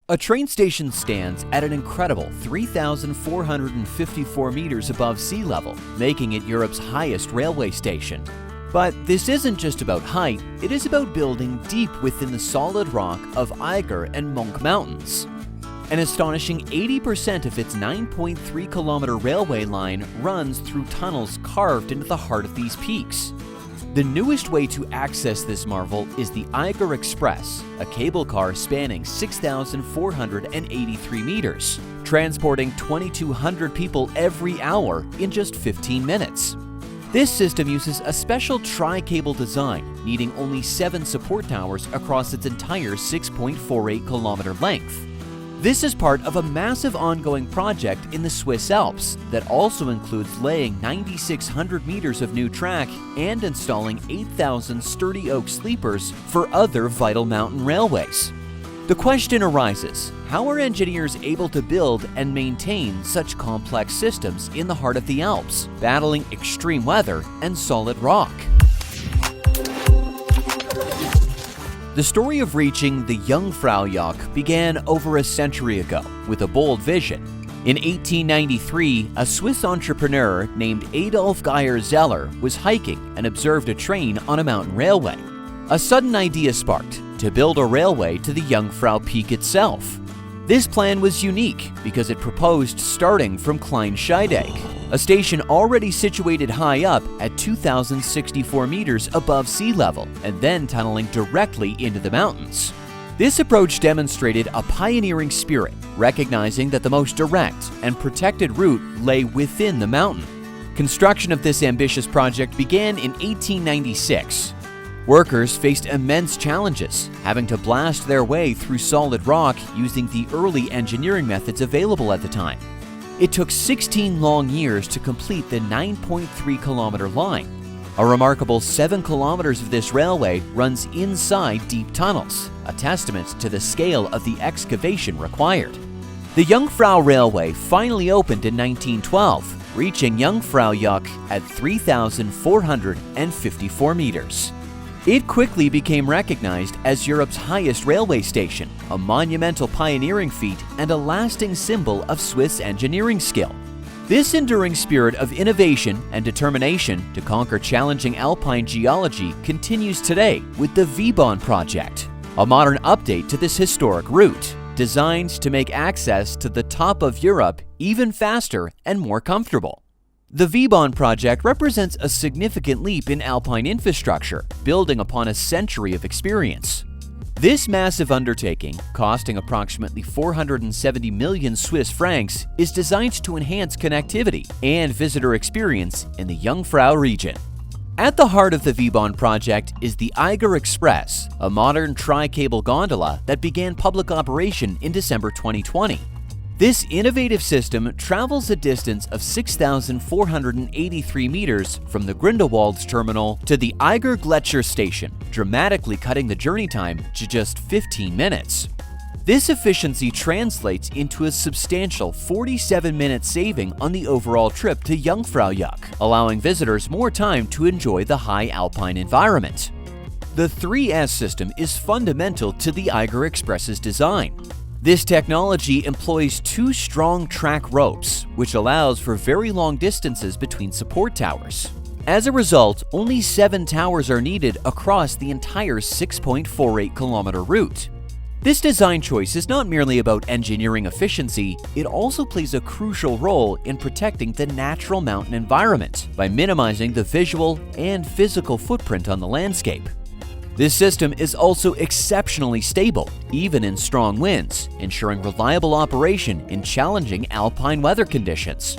A train station stands at an incredible 3,454 meters above sea level, making it Europe's highest railway station. But this isn't just about height, it is about building deep within the solid rock of Eiger and Monch mountains. An astonishing 80% of its 9.3-kilometer railway line runs through tunnels carved into the heart of these peaks. The newest way to access this marvel is the Eiger Express, a cable car spanning 6,483 meters, transporting 2,200 people every hour in just 15 minutes. This system uses a special tri-cable design, needing only 7 support towers across its entire 6.48-kilometer length. This is part of a massive ongoing project in the Swiss Alps that also includes laying 9,600 meters of new track and installing 8,000 sturdy oak sleepers for other vital mountain railways. The question arises, how are engineers able to build and maintain such complex systems in the heart of the Alps, battling extreme weather and solid rock? The story of reaching the Jungfraujoch began over a century ago with a bold vision. In 1893, a Swiss entrepreneur named Adolf Geyer-Zeller was hiking and observed a train on a mountain railway. A sudden idea sparked to build a railway to the Jungfrau Peak itself. This plan was unique because it proposed starting from Kleinscheidegg, a station already situated high up at 2,064 meters above sea level, and then tunneling directly into the mountains. This approach demonstrated a pioneering spirit, recognizing that the most direct and protected route lay within the mountain. Construction of this ambitious project began in 1896. Workers faced immense challenges, having to blast their way through solid rock using the early engineering methods available at the time. It took 16 long years to complete the 9.3-kilometer line. A remarkable 7 kilometers of this railway runs inside deep tunnels, a testament to the scale of the excavation required. The Jungfrau Railway finally opened in 1912, reaching Jungfraujoch at 3,454 meters. It quickly became recognized as Europe's highest railway station, a monumental pioneering feat and a lasting symbol of Swiss engineering skill. This enduring spirit of innovation and determination to conquer challenging alpine geology continues today with the V-Bahn project, a modern update to this historic route, designed to make access to the top of Europe even faster and more comfortable. The V-Bahn project represents a significant leap in alpine infrastructure, building upon a century of experience. This massive undertaking, costing approximately 470 million Swiss francs, is designed to enhance connectivity and visitor experience in the Jungfrau region. At the heart of the V-Bahn project is the Eiger Express, a modern tri-cable gondola that began public operation in December 2020. This innovative system travels a distance of 6,483 meters from the Grindelwald terminal to the Eiger Gletscher station, dramatically cutting the journey time to just 15 minutes. This efficiency translates into a substantial 47-minute saving on the overall trip to Jungfraujoch, allowing visitors more time to enjoy the high alpine environment. The 3S system is fundamental to the Eiger Express's design. This technology employs 2 strong track ropes, which allows for very long distances between support towers. As a result, only 7 towers are needed across the entire 6.48-kilometer route. This design choice is not merely about engineering efficiency, it also plays a crucial role in protecting the natural mountain environment by minimizing the visual and physical footprint on the landscape. This system is also exceptionally stable, even in strong winds, ensuring reliable operation in challenging alpine weather conditions.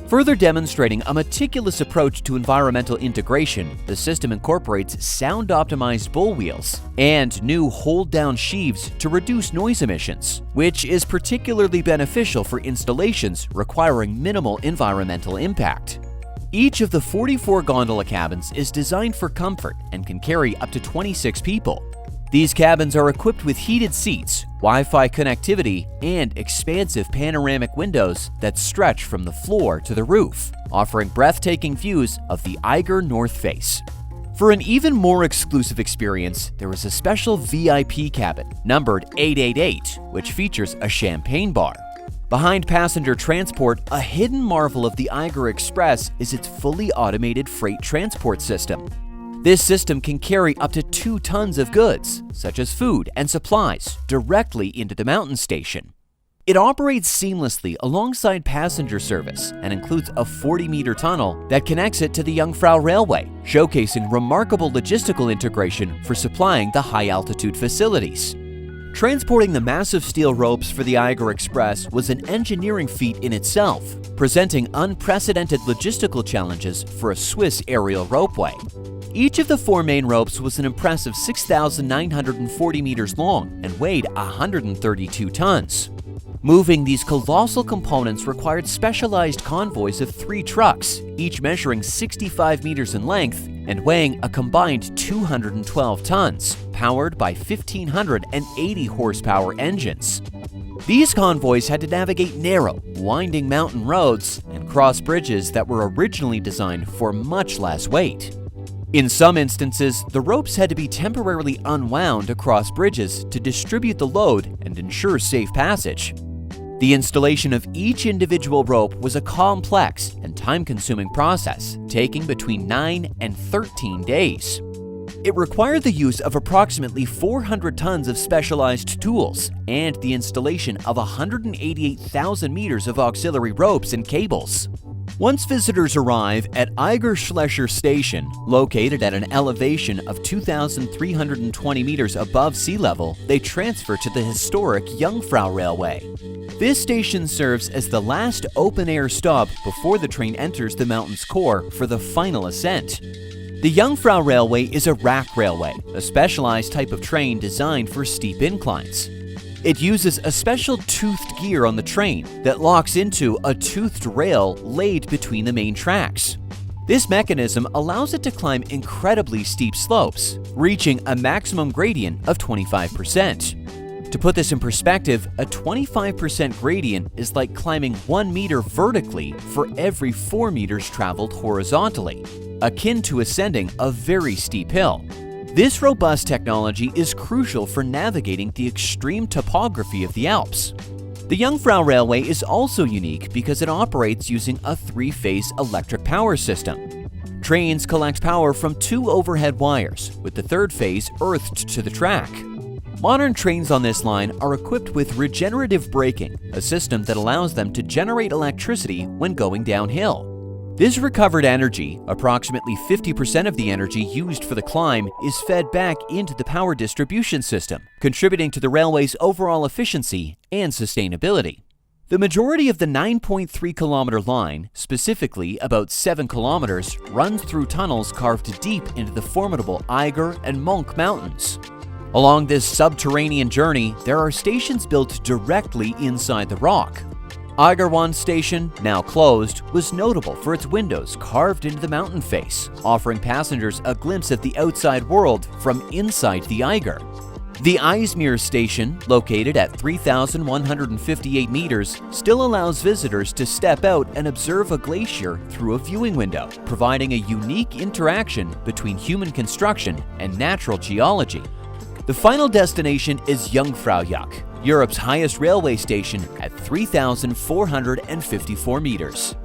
Further demonstrating a meticulous approach to environmental integration, the system incorporates sound-optimized bull wheels and new hold-down sheaves to reduce noise emissions, which is particularly beneficial for installations requiring minimal environmental impact. Each of the 44 gondola cabins is designed for comfort and can carry up to 26 people. These cabins are equipped with heated seats, Wi-Fi connectivity, and expansive panoramic windows that stretch from the floor to the roof, offering breathtaking views of the Eiger North Face. For an even more exclusive experience, there was a special VIP cabin, numbered 888, which features a champagne bar. Behind passenger transport, a hidden marvel of the Eiger Express is its fully automated freight transport system. This system can carry up to 2 tons of goods, such as food and supplies, directly into the mountain station. It operates seamlessly alongside passenger service and includes a 40-meter tunnel that connects it to the Jungfrau Railway, showcasing remarkable logistical integration for supplying the high-altitude facilities. Transporting the massive steel ropes for the Eiger Express was an engineering feat in itself, presenting unprecedented logistical challenges for a Swiss aerial ropeway. Each of the 4 main ropes was an impressive 6,940 meters long and weighed 132 tons. Moving these colossal components required specialized convoys of 3 trucks, each measuring 65 meters in length and weighing a combined 212 tons, powered by 1,580 horsepower engines. These convoys had to navigate narrow, winding mountain roads and cross bridges that were originally designed for much less weight. In some instances, the ropes had to be temporarily unwound across bridges to distribute the load and ensure safe passage. The installation of each individual rope was a complex and time-consuming process, taking between 9 and 13 days. It required the use of approximately 400 tons of specialized tools and the installation of 188,000 meters of auxiliary ropes and cables. Once visitors arrive at Eiger Schlescher Station, located at an elevation of 2,320 meters above sea level, they transfer to the historic Jungfrau Railway. This station serves as the last open-air stop before the train enters the mountain's core for the final ascent. The Jungfrau Railway is a rack railway, a specialized type of train designed for steep inclines. It uses a special toothed gear on the train that locks into a toothed rail laid between the main tracks. This mechanism allows it to climb incredibly steep slopes, reaching a maximum gradient of 25%. To put this in perspective, a 25% gradient is like climbing 1 meter vertically for every 4 meters traveled horizontally, akin to ascending a very steep hill. This robust technology is crucial for navigating the extreme topography of the Alps. The Jungfrau Railway is also unique because it operates using a 3-phase electric power system. Trains collect power from 2 overhead wires, with the 3rd phase earthed to the track. Modern trains on this line are equipped with regenerative braking, a system that allows them to generate electricity when going downhill. This recovered energy, approximately 50% of the energy used for the climb, is fed back into the power distribution system, contributing to the railway's overall efficiency and sustainability. The majority of the 9.3-kilometer line, specifically about 7 kilometers, runs through tunnels carved deep into the formidable Eiger and Monch mountains. Along this subterranean journey, there are stations built directly inside the rock. Eigerwand Station, now closed, was notable for its windows carved into the mountain face, offering passengers a glimpse at the outside world from inside the Eiger. The Eismeer Station, located at 3,158 meters, still allows visitors to step out and observe a glacier through a viewing window, providing a unique interaction between human construction and natural geology. The final destination is Jungfraujoch, Europe's highest railway station at 3,454 meters.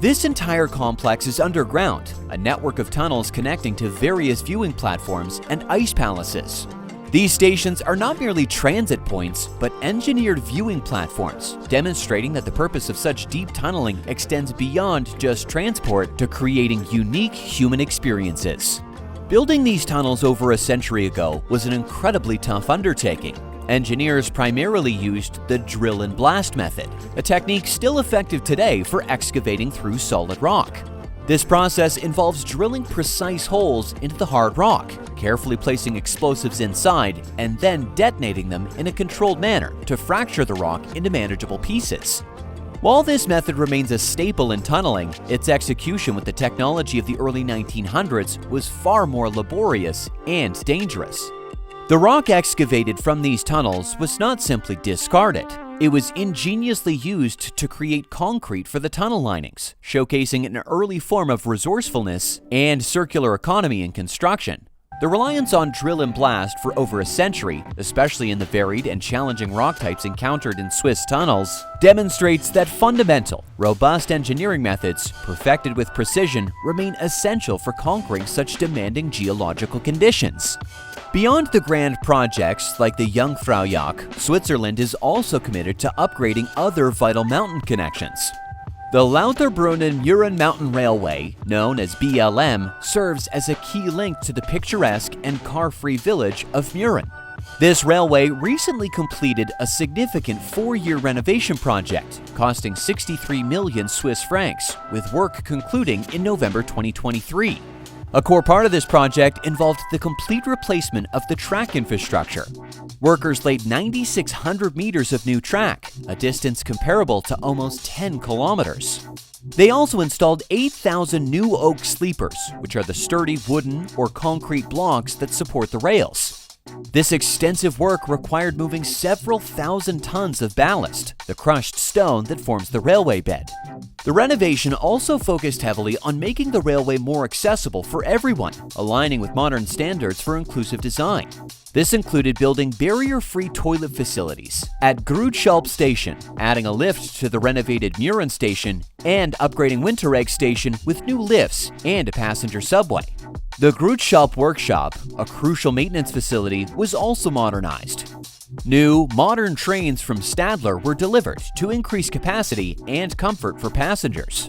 This entire complex is underground, a network of tunnels connecting to various viewing platforms and ice palaces. These stations are not merely transit points, but engineered viewing platforms, demonstrating that the purpose of such deep tunneling extends beyond just transport to creating unique human experiences. Building these tunnels over a century ago was an incredibly tough undertaking. Engineers primarily used the drill and blast method, a technique still effective today for excavating through solid rock. This process involves drilling precise holes into the hard rock, carefully placing explosives inside, and then detonating them in a controlled manner to fracture the rock into manageable pieces. While this method remains a staple in tunneling, its execution with the technology of the early 1900s was far more laborious and dangerous. The rock excavated from these tunnels was not simply discarded. It was ingeniously used to create concrete for the tunnel linings, showcasing an early form of resourcefulness and circular economy in construction. The reliance on drill and blast for over a century, especially in the varied and challenging rock types encountered in Swiss tunnels, demonstrates that fundamental, robust engineering methods, perfected with precision, remain essential for conquering such demanding geological conditions. Beyond the grand projects like the Jungfraujoch, Switzerland is also committed to upgrading other vital mountain connections. The Lauterbrunnen-Mürren Mountain Railway, known as BLM, serves as a key link to the picturesque and car-free village of Mürren. This railway recently completed a significant 4-year renovation project, costing 63 million Swiss francs, with work concluding in November 2023. A core part of this project involved the complete replacement of the track infrastructure. Workers laid 9,600 meters of new track, a distance comparable to almost 10 kilometers. They also installed 8,000 new oak sleepers, which are the sturdy wooden or concrete blocks that support the rails. This extensive work required moving several thousand tons of ballast, the crushed stone that forms the railway bed. The renovation also focused heavily on making the railway more accessible for everyone, aligning with modern standards for inclusive design. This included building barrier-free toilet facilities at Grootschaap Station, adding a lift to the renovated Mürren station, and upgrading Winteregg Station with new lifts and a passenger subway. The Grootschaap Workshop, a crucial maintenance facility, was also modernized. New, modern trains from Stadler were delivered to increase capacity and comfort for passengers.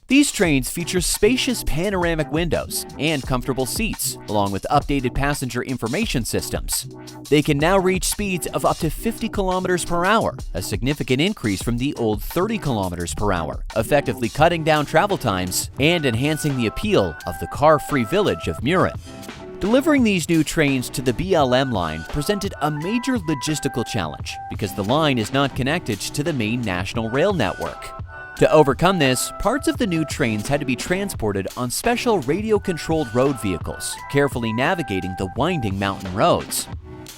These trains feature spacious panoramic windows and comfortable seats, along with updated passenger information systems. They can now reach speeds of up to 50 kilometers per hour, a significant increase from the old 30 kilometers per hour, effectively cutting down travel times and enhancing the appeal of the car-free village of Mürren. Delivering these new trains to the BLM line presented a major logistical challenge because the line is not connected to the main national rail network. To overcome this, parts of the new trains had to be transported on special radio-controlled road vehicles, carefully navigating the winding mountain roads.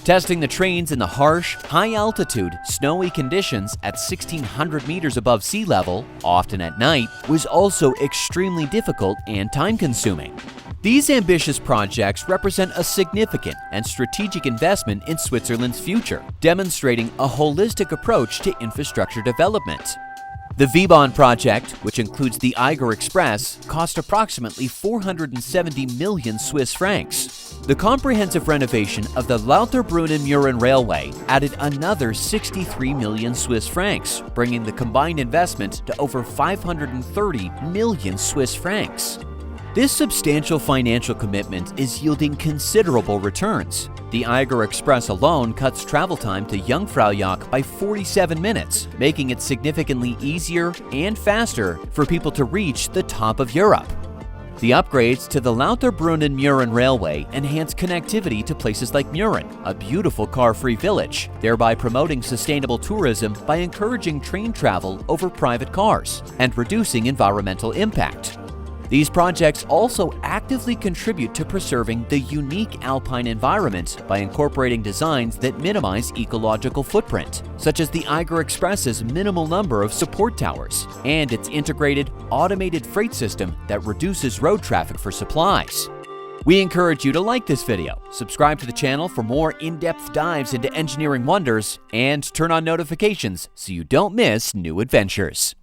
Testing the trains in the harsh, high-altitude, snowy conditions at 1,600 meters above sea level, often at night, was also extremely difficult and time-consuming. These ambitious projects represent a significant and strategic investment in Switzerland's future, demonstrating a holistic approach to infrastructure development. The Vibahn project, which includes the Eiger Express, cost approximately 470 million Swiss francs. The comprehensive renovation of the Lauterbrunnen-Mürren Railway added another 63 million Swiss francs, bringing the combined investment to over 530 million Swiss francs. This substantial financial commitment is yielding considerable returns. The Eiger Express alone cuts travel time to Jungfraujoch by 47 minutes, making it significantly easier and faster for people to reach the top of Europe. The upgrades to the Lauterbrunnen-Mürren Railway enhance connectivity to places like Mürren, a beautiful car-free village, thereby promoting sustainable tourism by encouraging train travel over private cars and reducing environmental impact. These projects also actively contribute to preserving the unique alpine environment by incorporating designs that minimize ecological footprint, such as the Eiger Express's minimal number of support towers and its integrated, automated freight system that reduces road traffic for supplies. We encourage you to like this video, subscribe to the channel for more in-depth dives into engineering wonders, and turn on notifications so you don't miss new adventures.